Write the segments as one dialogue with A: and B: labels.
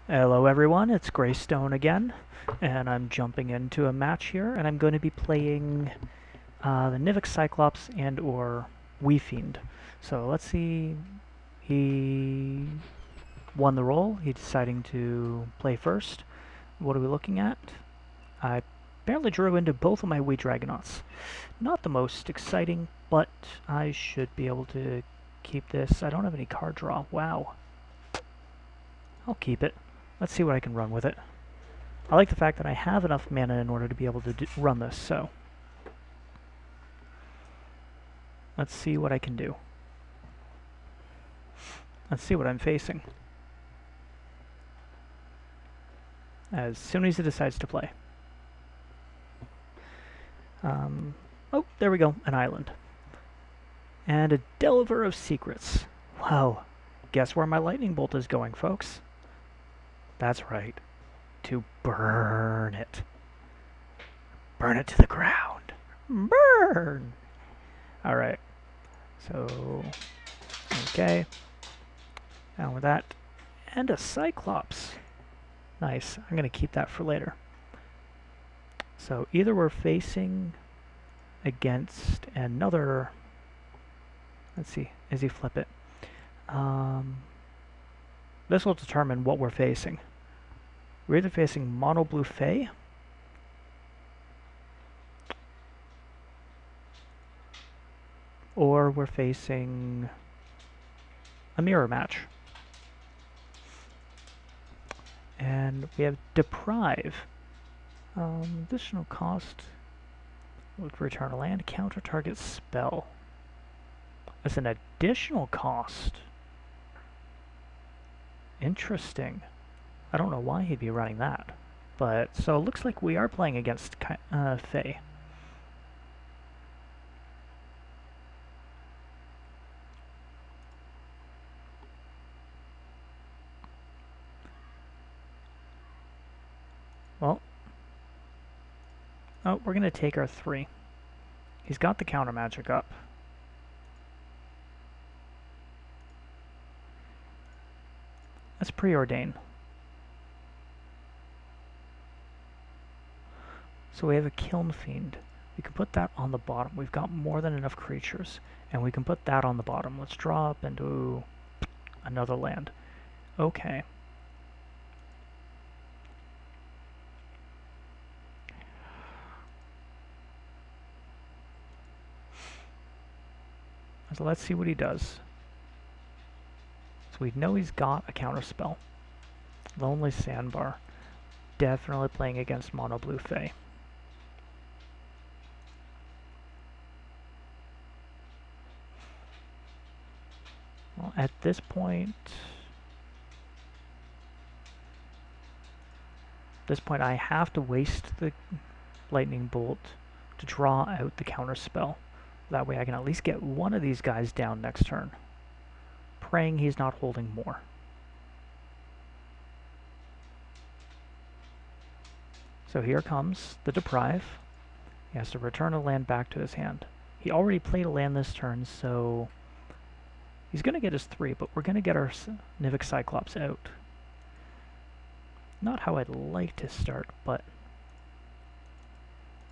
A: Hello everyone, it's Greystone again, and I'm jumping into a match here, and I'm going to be playing the Deluxeicoff and or DelverFiend. So let's see, he won the roll, he's deciding to play first. What are we looking at? I barely drew into both of my wee Dragonauts. Not the most exciting, but I should be able to keep this. I don't have any card draw, wow. I'll keep it. Let's see what I can run with it. I like the fact that I have enough mana in order to be able to run this, so let's see what I can do. Let's see what I'm facing as soon as he decides to play. Oh, there we go, an island. And a Delver of Secrets. Wow, guess where my lightning bolt is going, folks? That's right, to burn it. Burn it to the ground. Burn! Alright, so, okay. Down with that. And a Cyclops. Nice, I'm going to keep that for later. So either we're facing against another, let's see, as he flip it. This will determine what we're facing. We're either facing Mono Blue Fae, or we're facing a mirror match. And we have Deprive. Additional cost would return a land, counter target spell. As an additional cost. Interesting. I don't know why he'd be running that. But, so it looks like we are playing against Fae. Well, oh, we're going to take our 3. He's got the counter magic up. Let's preordain. So we have a Kiln Fiend. We can put that on the bottom. We've got more than enough creatures. And we can put that on the bottom. Let's draw up into another land. Okay. So let's see what he does. So we know he's got a counterspell. Lonely Sandbar. Definitely playing against Mono Blue Fae. Well, at this point I have to waste the lightning bolt to draw out the counterspell. That way I can at least get one of these guys down next turn. Praying he's not holding more. So here comes the Deprive. He has to return a land back to his hand. He already played a land this turn, so he's going to get his 3, but we're going to get our Deluxeicoff out. Not how I'd like to start, but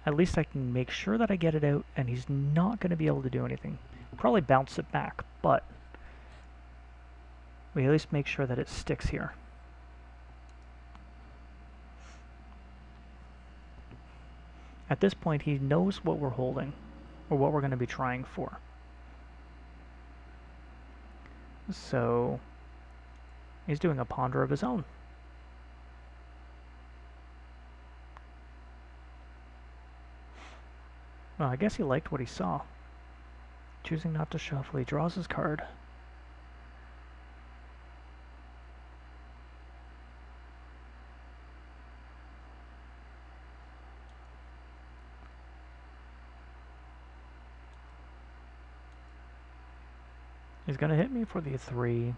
A: at least I can make sure that I get it out, and he's not going to be able to do anything. Probably bounce it back, but we at least make sure that it sticks here. At this point, he knows what we're holding, or what we're going to be trying for. So he's doing a ponder of his own. Well, I guess he liked what he saw. Choosing not to shuffle, he draws his card. He's going to hit me for the 3.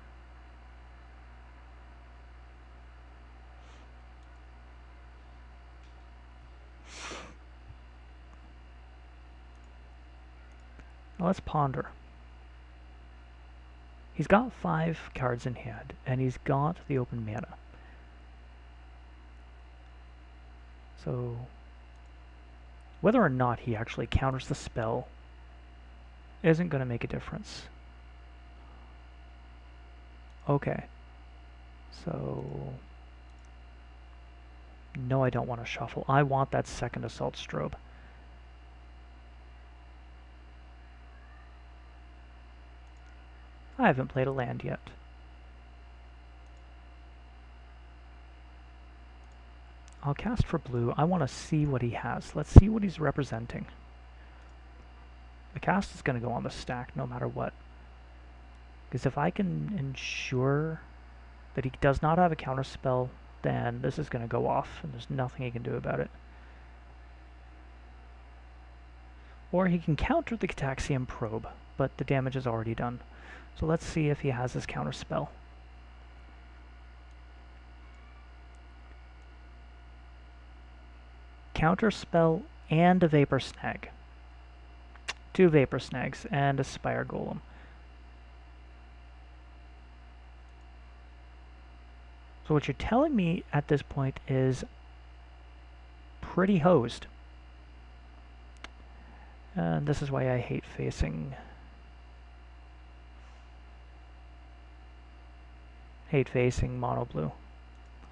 A: Now let's ponder. He's got 5 cards in hand, and he's got the open mana. So whether or not he actually counters the spell isn't going to make a difference. Okay. So no, I don't want to shuffle. I want that second Assault Strobe. I haven't played a land yet. I'll cast for blue. I want to see what he has. Let's see what he's representing. The cast is going to go on the stack no matter what. Because if I can ensure that he does not have a counterspell, then this is going to go off and there's nothing he can do about it. Or he can counter the Gitaxian Probe, but the damage is already done. So let's see if he has his counterspell. Counterspell and a Vapor Snag. 2 Vapor Snags and a Spire Golem. So what you're telling me at this point is pretty hosed. And this is why I hate facing mono blue.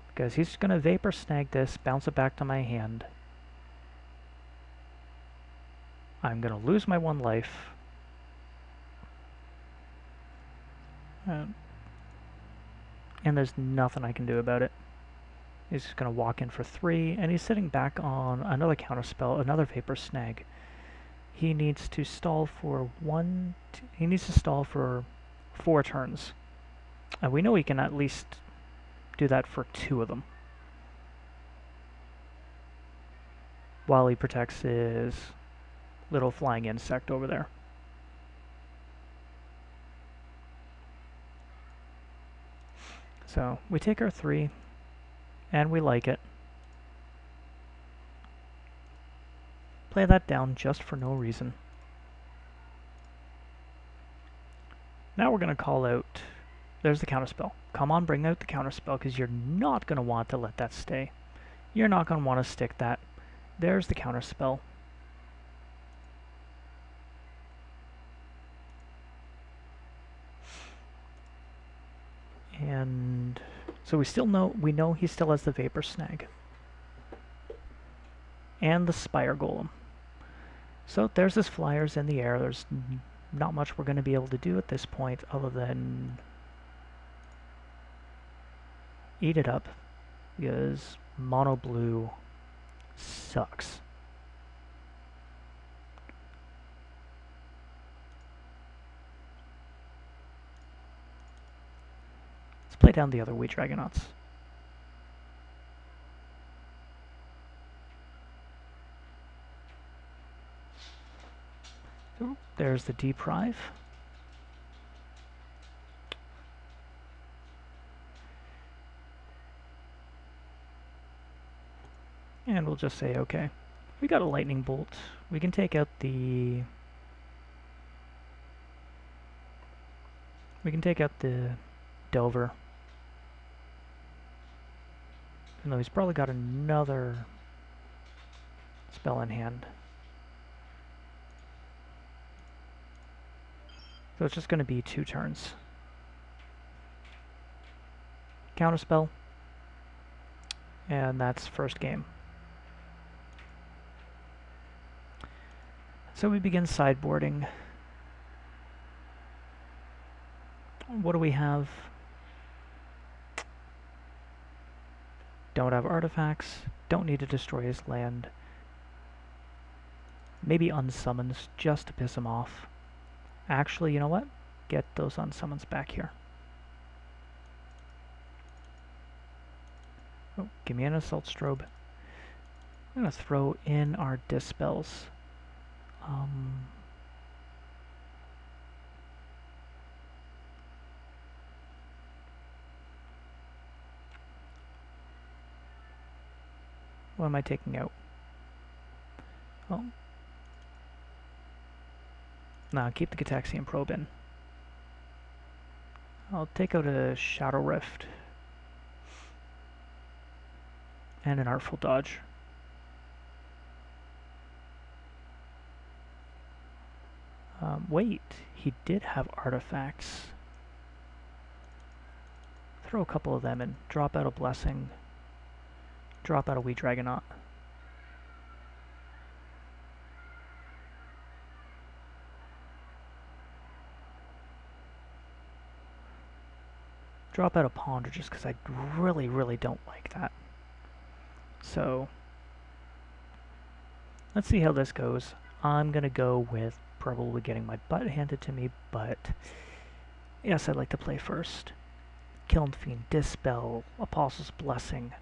A: Because he's going to Vapor Snag this, bounce it back to my hand. I'm going to lose my 1 life. And there's nothing I can do about it. He's just going to walk in for 3, and he's sitting back on another counterspell, another Vapor Snag. He needs to stall for 4 turns. And we know he can at least do that for 2 of them. While he protects his little flying insect over there. So we take our 3, and we like it. Play that down just for no reason. Now we're going to call out, there's the counterspell. Come on, bring out the counterspell, because you're not going to want to let that stay. You're not going to want to stick that. There's the counterspell. And so we know he still has the Vapor Snag. And the Spire Golem. So there's his flyers in the air. There's not much we're going to be able to do at this point other than eat it up, because mono blue sucks. Let's play down the other Wee Dragonauts. So there's the Deprive. And we'll just say, okay, we got a Lightning Bolt. We can take out the... Delver. Even though he's probably got another spell in hand. So it's just going to be 2 turns. Counterspell. And that's first game. So we begin sideboarding. What do we have? Don't have artifacts. Don't need to destroy his land. Maybe unsummons just to piss him off. Actually, you know what? Get those unsummons back here. Oh, give me an Assault Strobe. I'm going to throw in our Dispels. What am I taking out? Oh. Nah, keep the Gitaxian Probe in. I'll take out a Shadow Rift. And an Artful Dodge. Wait, he did have artifacts. Throw a couple of them in. Drop out a blessing. Drop out a wee Dragonaut. Drop out a Ponder just because I really, really don't like that. So, let's see how this goes. I'm going to go with probably getting my butt handed to me, but yes, I'd like to play first. Kiln Fiend, Dispel, Apostle's Blessing.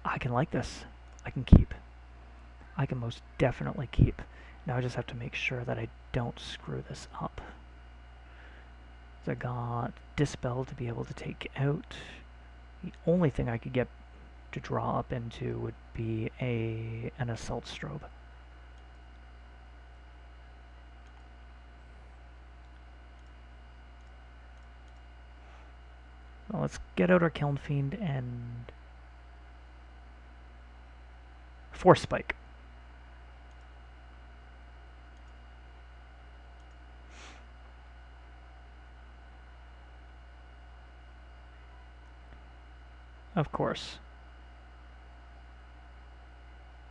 A: I can like this. I can keep. I can most definitely keep. Now I just have to make sure that I don't screw this up. So I got Dispel to be able to take out. The only thing I could get to draw up into would be an Assault Strobe. Well, let's get out our Kiln Fiend and Force Spike. Of course.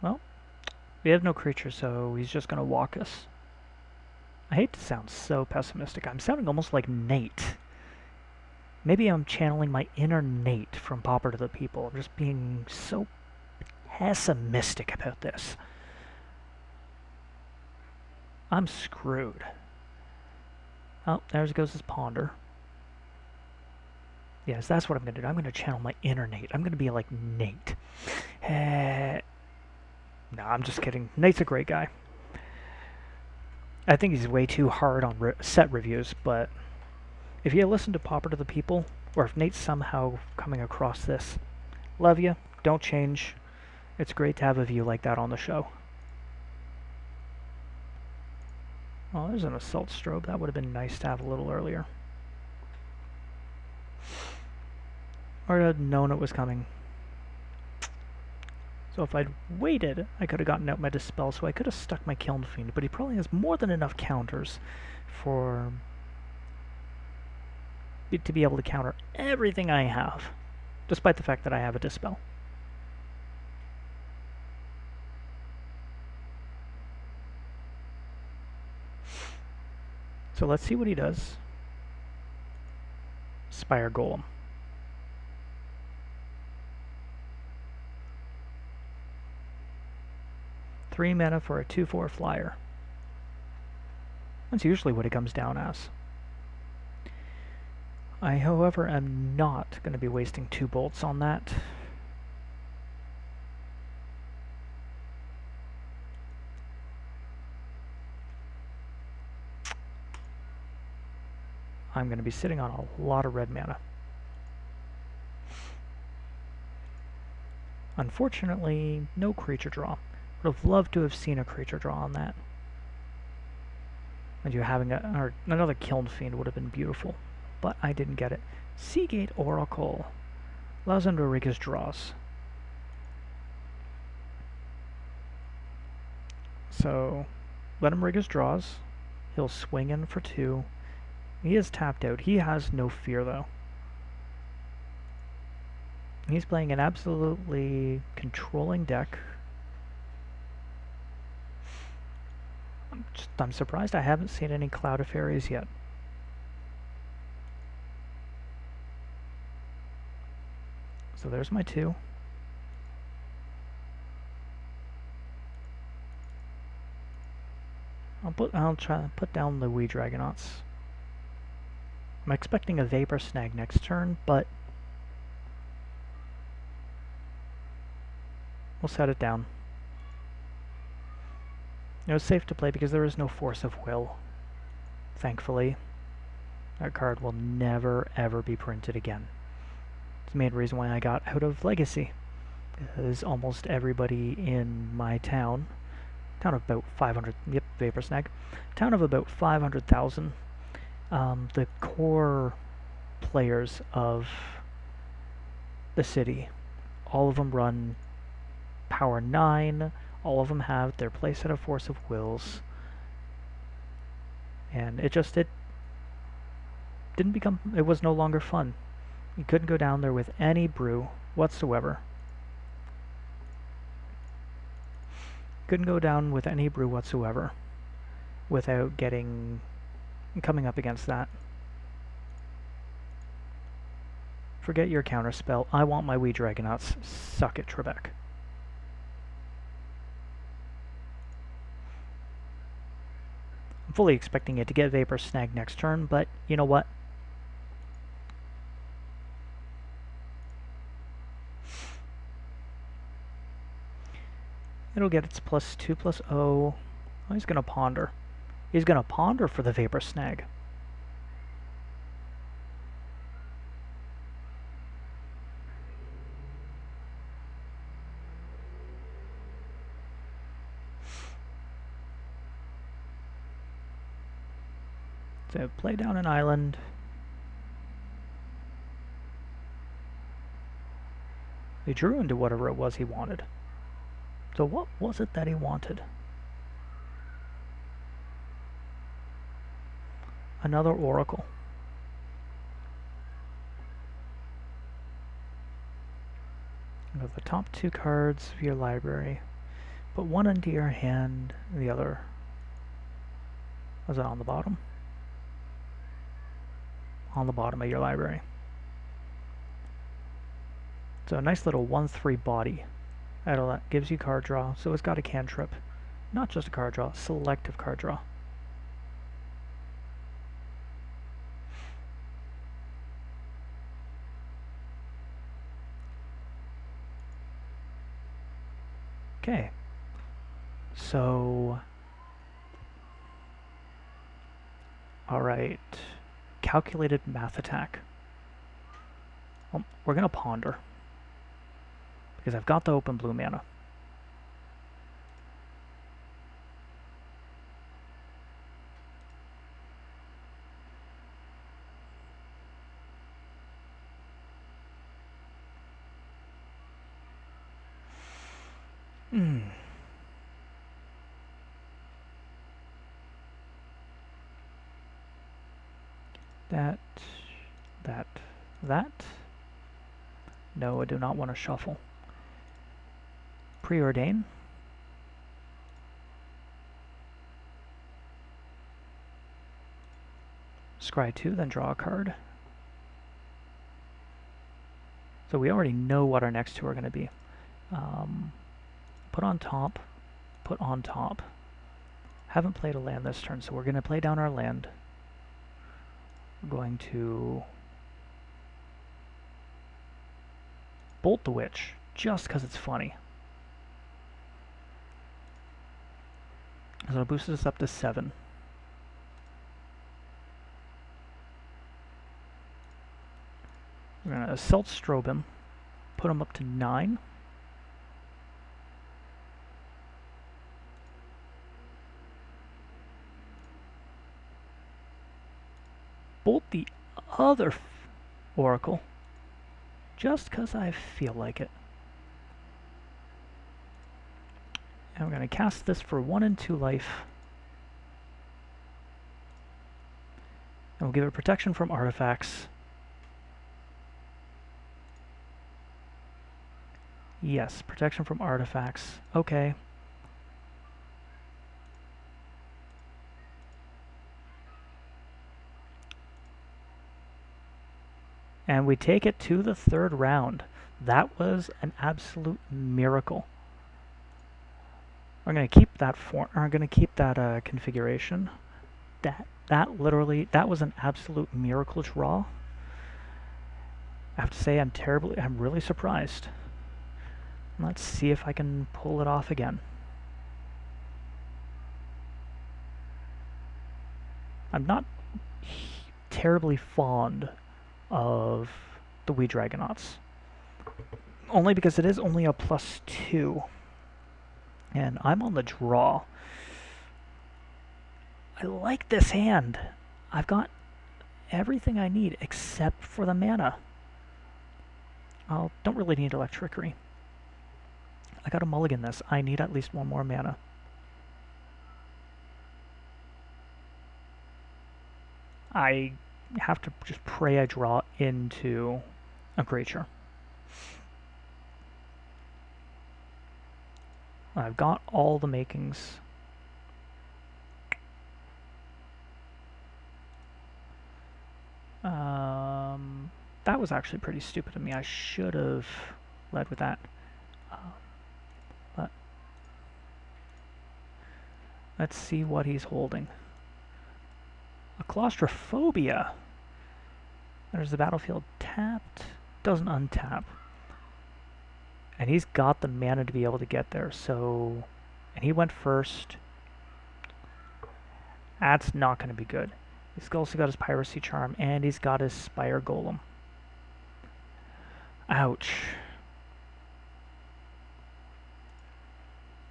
A: Well, we have no creature, so he's just going to walk us. I hate to sound so pessimistic. I'm sounding almost like Nate. Maybe I'm channeling my inner Nate from Pauper to the People. I'm just being so pessimistic about this. I'm screwed. Oh, there goes his Ponder. Yes, that's what I'm going to do. I'm going to channel my inner Nate. I'm going to be like Nate. No, I'm just kidding. Nate's a great guy. I think he's way too hard on set reviews, but if you listen to Pauper to the People, or if Nate's somehow coming across this, love you. Don't change. It's great to have a view like that on the show. Oh, there's an Assault Strobe. That would have been nice to have a little earlier. Or I'd known it was coming. So if I'd waited, I could have gotten out my Dispel, so I could have stuck my Kiln Fiend, but he probably has more than enough counters for to be able to counter everything I have, despite the fact that I have a Dispel. So let's see what he does. Spire Golem. Three mana for a 2/4 flyer. That's usually what it comes down as. I, however, am not going to be wasting 2 bolts on that. I'm going to be sitting on a lot of red mana. Unfortunately, no creature draw. Would have loved to have seen a creature draw on that. And you having another Kiln Fiend would have been beautiful, but I didn't get it. Seagate Oracle allows him to rig his draws. So let him rig his draws. He'll swing in for 2. He is tapped out. He has no fear, though. He's playing an absolutely controlling deck. I'm surprised I haven't seen any Cloud of Fairies yet. So there's my 2. I'll try to put down the wee Dragonauts. I'm expecting a Vapor Snag next turn, but we'll set it down. It was safe to play because there is no Force of Will. Thankfully, that card will never ever be printed again. It's the main reason why I got out of Legacy, because almost everybody in my town of about 500, yep, Vapor Snag, town of about 500,000, the core players of the city, all of them run Power 9, All of them have their playset of Force of Wills. And it didn't become, it was no longer fun. You couldn't go down there with any brew whatsoever. Couldn't go down with any brew whatsoever without coming up against that. Forget your counterspell. I want my wee Dragonauts. Suck it, Trebek. I'm fully expecting it to get Vapor Snag next turn, but you know what? It'll get its +2/+0. Oh, he's going to Ponder. He's going to Ponder for the Vapor Snag. So play down an island. He drew into whatever it was he wanted. So what was it that he wanted? Another Oracle. You have the top 2 cards of your library. Put one into your hand, the other. Was it on the bottom? On the bottom of your library. So a nice little 1/3 body. That gives you card draw, so it's got a cantrip. Not just a card draw, selective card draw. Okay. So... Alright. Calculated math attack. Well, we're going to Ponder. Because I've got the open blue mana. That. No, I do not want to shuffle. Preordain. Scry 2, then draw a card. So we already know what our next 2 are going to be. Put on top. Put on top. Haven't played a land this turn, so we're going to play down our land. We're going to Bolt the Witch, just because it's funny. So it'll boost us up to 7. We're going to Assault Strobim, put him up to 9. Bolt the other Oracle, just because I feel like it. And we're going to cast this for 1 and 2 life. And we'll give it protection from artifacts. Yes, protection from artifacts. Okay. And we take it to the 3rd round. That was an absolute miracle. I'm going to keep that configuration. That was an absolute miracle draw. I have to say I'm really surprised. Let's see if I can pull it off again. I'm not terribly fond of the wee Dragonauts. Only because it is only a +2. And I'm on the draw. I like this hand. I've got everything I need except for the mana. I don't really need Electrickery. I gotta mulligan this. I need at least one more mana. I have to just pray I draw into a creature. I've got all the makings. That was actually pretty stupid of me. I should have led with that. But let's see what he's holding. A Claustrophobia. There's the battlefield tapped. Doesn't untap. And he's got the mana to be able to get there, so... And he went first. That's not going to be good. He's also got his Piracy Charm, and he's got his Spire Golem. Ouch.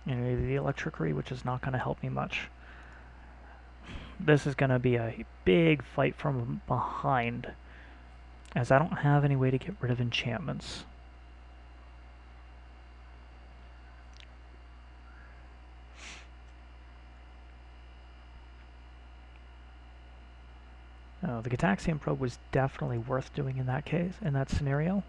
A: And the Electricity, which is not going to help me much. This is going to be a big fight from behind, as I don't have any way to get rid of enchantments. Oh, the Gitaxian Probe was definitely worth doing in that case, in that scenario.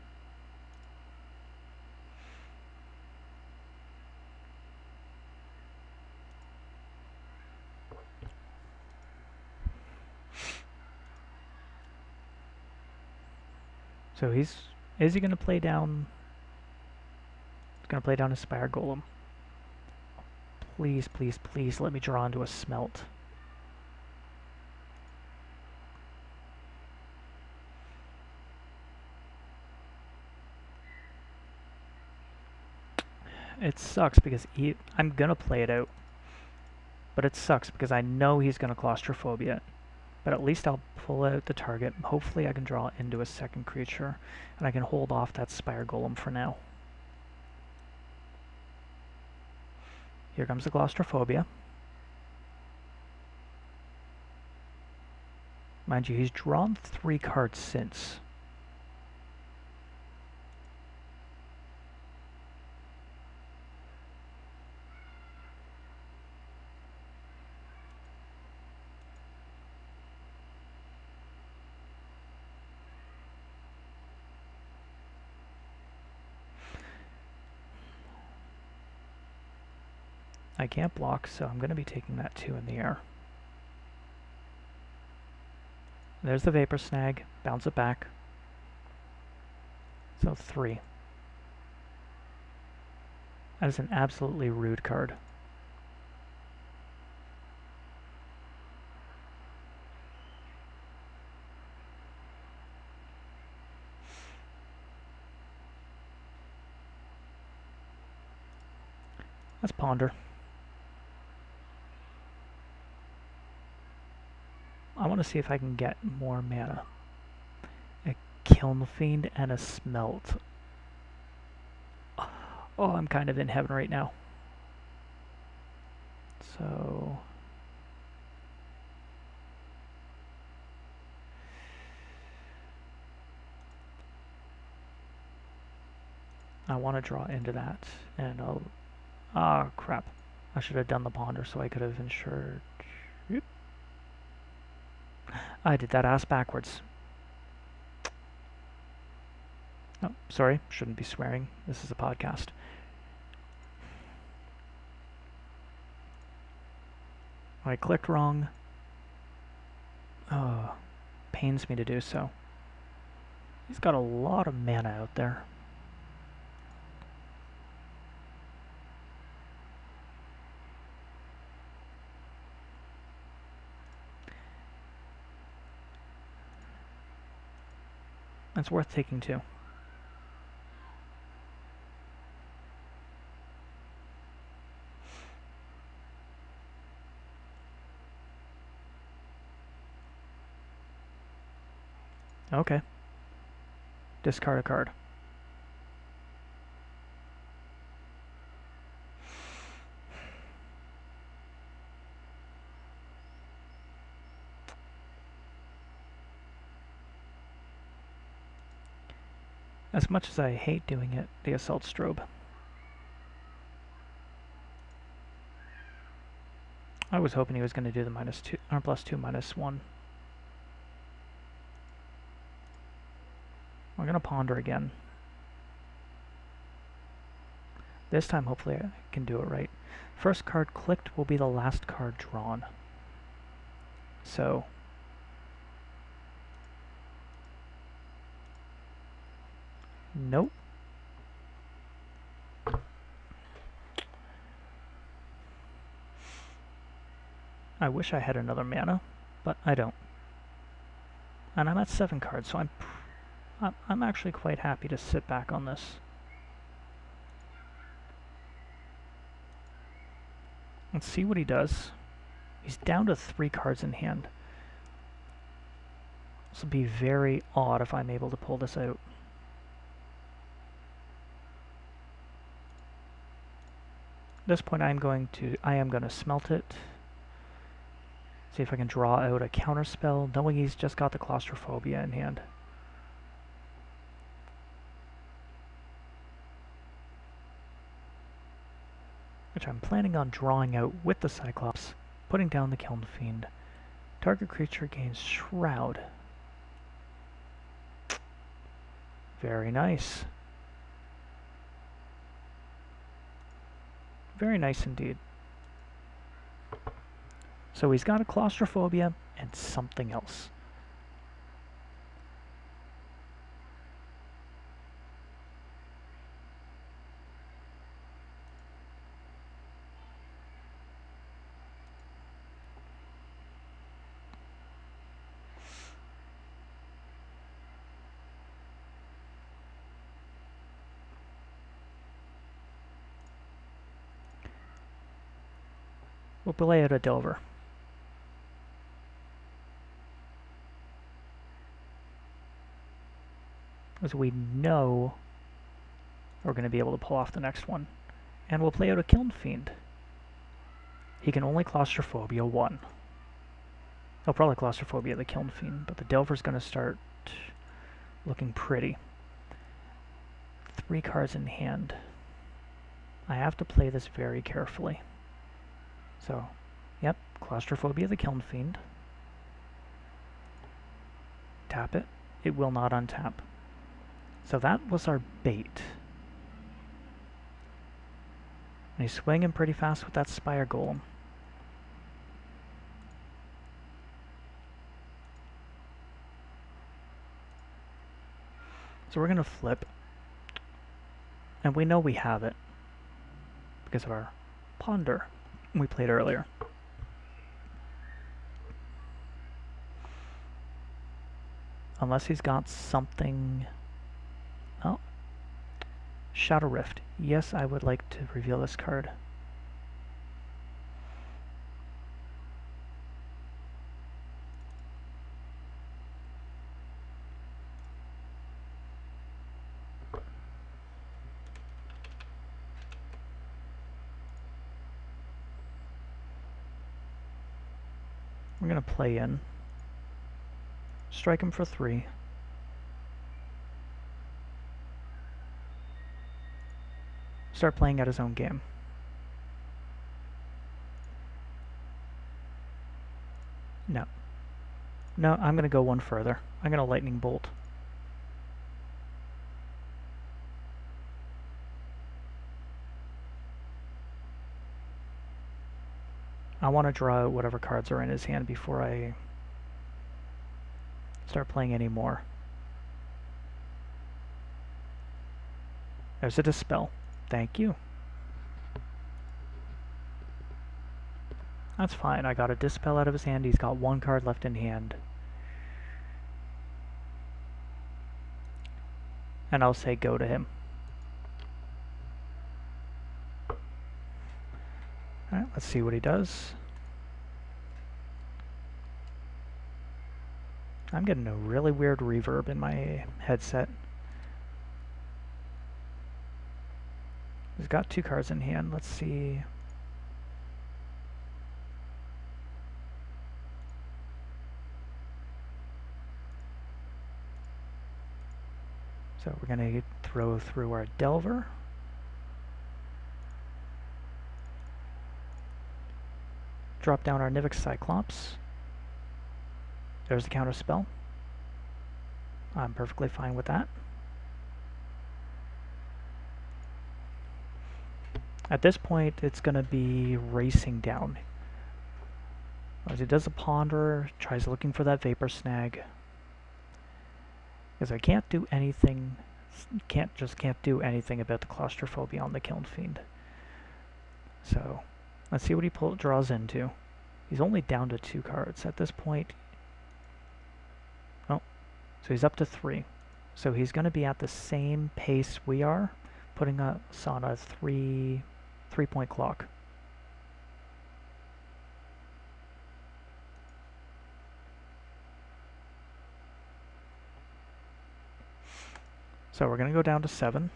A: So is he going to play down? He's going to play down his Spire Golem. Please, please, please let me draw into a Smelt. It sucks because I'm going to play it out. But it sucks because I know he's going to Claustrophobia it. But at least I'll pull out the target. Hopefully I can draw into a second creature. And I can hold off that Spire Golem for now. Here comes the Claustrophobia. Mind you, he's drawn 3 cards since. I can't block, so I'm going to be taking that 2 in the air. There's the Vapor Snag. Bounce it back. So 3. That is an absolutely rude card. Let's ponder. I want to see if I can get more mana. A Kiln Fiend and a Smelt. Oh, I'm kind of in heaven right now. So... I want to draw into that, and I'll... Ah, crap. I should have done the ponder so I could have ensured... Oop. I did that ass backwards. Oh, sorry. Shouldn't be swearing. This is a podcast. I clicked wrong. Oh, pains me to do so. He's got a lot of mana out there. It's worth taking 2. Okay. Discard a card. As much as I hate doing it, the Assault Strobe. I was hoping he was going to do the -2 or +2 -1. We're going to ponder again. This time, hopefully, I can do it right. First card clicked will be the last card drawn. So, nope. I wish I had another mana, but I don't. And I'm at 7 cards, so I'm actually quite happy to sit back on this. Let's see what he does. He's down to 3 cards in hand. This will be very odd if I'm able to pull this out. At this point, I am going to smelt it. See if I can draw out a counterspell, knowing he's just got the claustrophobia in hand. Which I'm planning on drawing out with the Cyclops, putting down the Kiln Fiend. Target creature gains Shroud. Very nice. Very nice indeed. So he's got a claustrophobia and something else. We'll play out a Delver. As we know we're going to be able to pull off the next one. And we'll play out a Kiln Fiend. He can only claustrophobia 1. He'll probably claustrophobia the Kiln Fiend, but the Delver's going to start looking pretty. 3 cards in hand. I have to play this very carefully. So, yep, claustrophobia the Kiln Fiend. Tap it. It will not untap. So that was our bait. And he's swinging pretty fast with that Spire Golem. So we're going to flip. And we know we have it because of our Ponder we played earlier. Unless he's got something... Oh. Shadow Rift. Yes, I would like to reveal this card. We're going to play in. Strike him for 3. Start playing at his own game. No. No, I'm going to go one further. I'm going to Lightning Bolt. I want to draw out whatever cards are in his hand before I start playing any more. There's a Dispel. Thank you. That's fine. I got a Dispel out of his hand. He's got 1 card left in hand. And I'll say go to him. Alright, let's see what he does. I'm getting a really weird reverb in my headset. He's got 2 cards in hand. Let's see. So we're going to throw through our Delver. Drop down our Cyclops. There's the counter spell. I'm perfectly fine with that. At this point, it's going to be racing down. As he does a ponder, tries looking for that vapor snag. Because I can't do anything, can't do anything about the claustrophobia on the Kiln Fiend. So, let's see what he draws into. He's only down to 2 cards at this point. Oh, so he's up to 3. So he's going to be at the same pace we are, putting us on a 3-point clock. So we're going to go down to 7.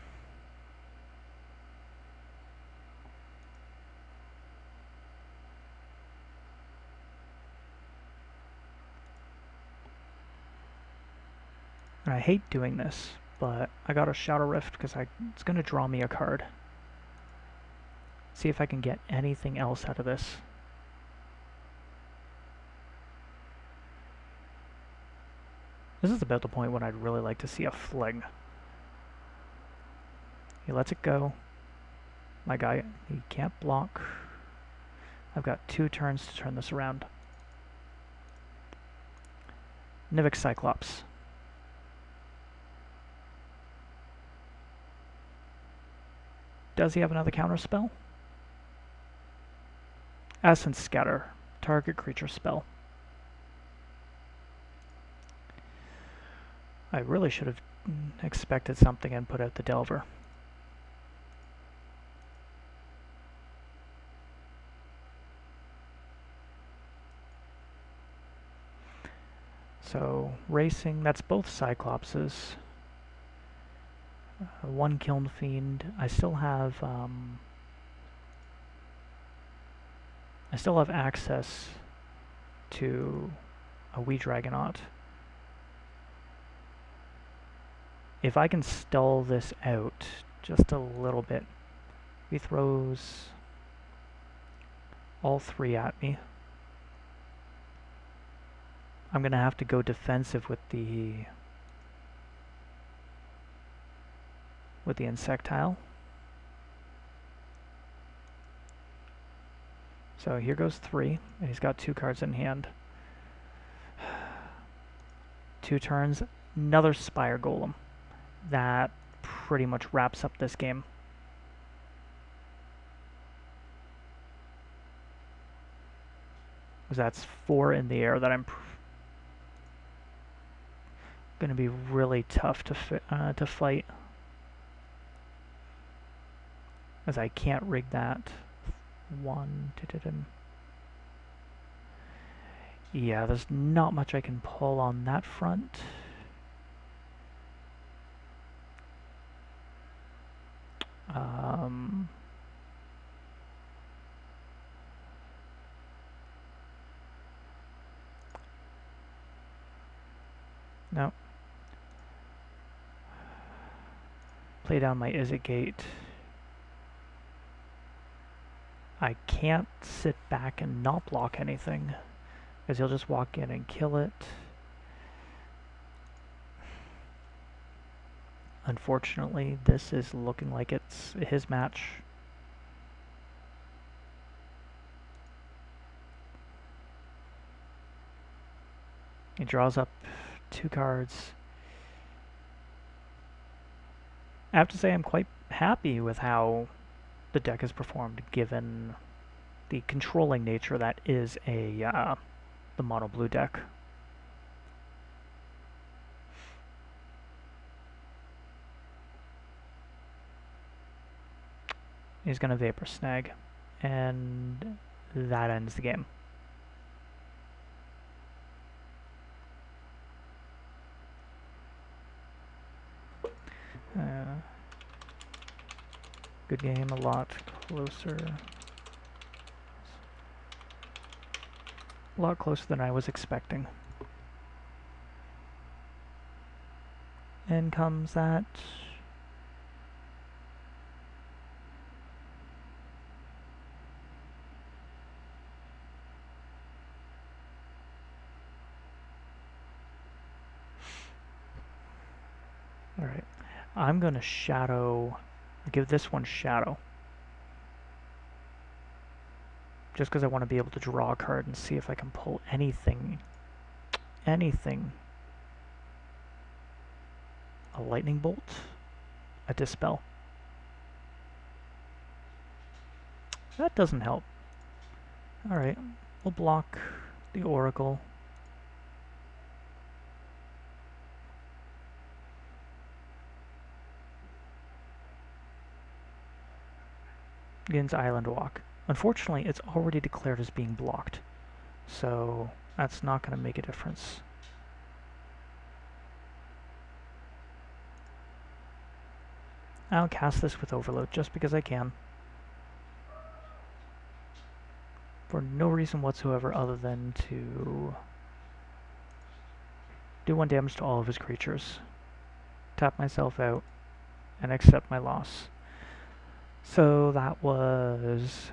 A: And I hate doing this, but I got a Shadow Rift because it's going to draw me a card. See if I can get anything else out of this. This is about the point when I'd really like to see a fling. He lets it go. My guy, he can't block. I've got 2 turns to turn this around. Cyclops. Does he have another counter spell? Essence Scatter. Target creature spell. I really should have expected something and put out the Delver. So, racing, that's both Cyclopses. 1 Kiln Fiend. I still have access to a Wee Dragonaut. If I can stall this out just a little bit, he throws all 3 at me. I'm going to have to go defensive with the Insectile. So here goes 3, and he's got 2 cards in hand. 2 turns, another Spire Golem. That pretty much wraps up this game. Because that's 4 in the air that I'm going to be really tough to fight. As I can't rig that. 1, 2, 2. Yeah, there's not much I can pull on that front. No. Play down my Gate. I can't sit back and not block anything, because he'll just walk in and kill it. Unfortunately, this is looking like it's his match. He draws up 2 cards. I have to say I'm quite happy with how the deck has performed, given the controlling nature that is the mono blue deck. He's going to Vapor Snag, and that ends the game. Good game, a lot closer. A lot closer than I was expecting. In comes that. Alright, I'm going to shadow, give this one shadow. Just because I want to be able to draw a card and see if I can pull anything. Anything. A lightning bolt. A dispel. That doesn't help. Alright, we'll block the Oracle. Begins Island Walk. Unfortunately, it's already declared as being blocked, so that's not going to make a difference. I'll cast this with Overload just because I can. For no reason whatsoever other than to do 1 damage to all of his creatures. Tap myself out and accept my loss. So that was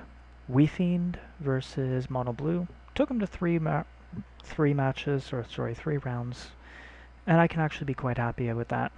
A: DelverFiend versus Mono Blue. Took him to 3 rounds, and I can actually be quite happy with that.